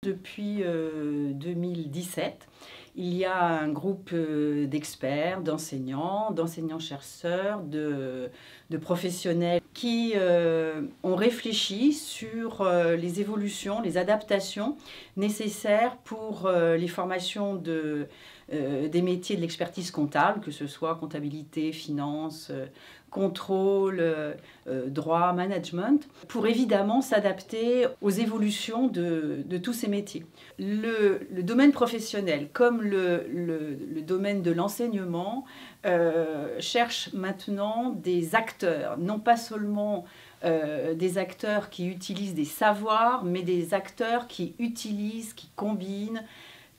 depuis 2017. Il y a un groupe d'experts, d'enseignants, d'enseignants-chercheurs, de professionnels qui ont réfléchi sur les évolutions, les adaptations nécessaires pour les formations des métiers de l'expertise comptable, que ce soit comptabilité, finance, contrôle, droit, management, pour évidemment s'adapter aux évolutions de tous ces métiers. Le domaine professionnel, comme le domaine de l'enseignement, cherche maintenant des acteurs, non pas seulement des acteurs qui utilisent des savoirs, mais des acteurs qui utilisent, qui combinent,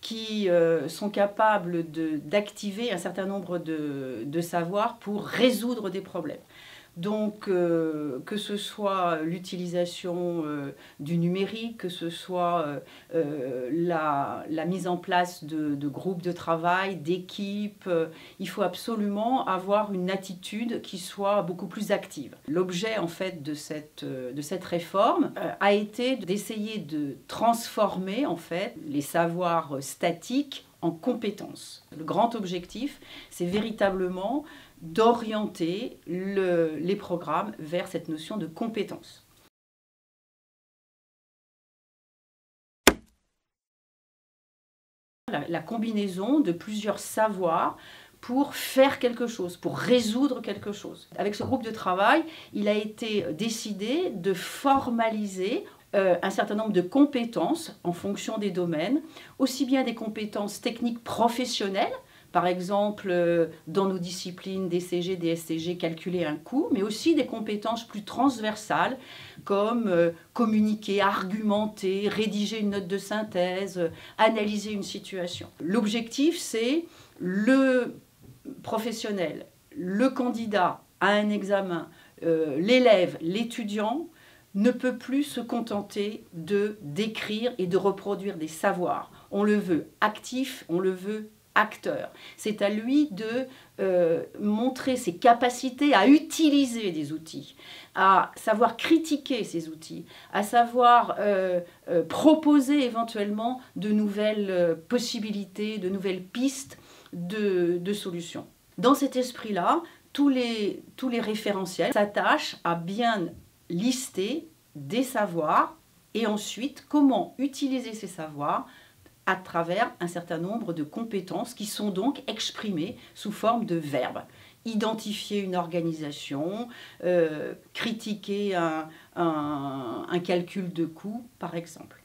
qui sont capables d'activer un certain nombre de savoirs pour résoudre des problèmes. Donc, que ce soit l'utilisation du numérique, que ce soit la mise en place de groupes de travail, d'équipes, il faut absolument avoir une attitude qui soit beaucoup plus active. L'objet en fait de cette réforme a été d'essayer de transformer en fait les savoirs statiques en compétences. Le grand objectif, c'est véritablement d'orienter les programmes vers cette notion de compétence. La combinaison de plusieurs savoirs pour faire quelque chose, pour résoudre quelque chose. Avec ce groupe de travail, il a été décidé de formaliser un certain nombre de compétences en fonction des domaines, aussi bien des compétences techniques professionnelles, par exemple, dans nos disciplines DCG, DSCG, calculer un coût, mais aussi des compétences plus transversales comme communiquer, argumenter, rédiger une note de synthèse, analyser une situation. L'objectif, c'est le professionnel, le candidat à un examen, l'élève, l'étudiant, ne peut plus se contenter d'écrire et de reproduire des savoirs. On le veut actif, on le veut acteur. C'est à lui de montrer ses capacités à utiliser des outils, à savoir critiquer ces outils, à savoir proposer éventuellement de nouvelles possibilités, de nouvelles pistes de solutions. Dans cet esprit-là, tous les référentiels s'attachent à bien lister des savoirs et ensuite comment utiliser ces savoirs à travers un certain nombre de compétences qui sont donc exprimées sous forme de verbes. Identifier une organisation, critiquer un calcul de coût, par exemple.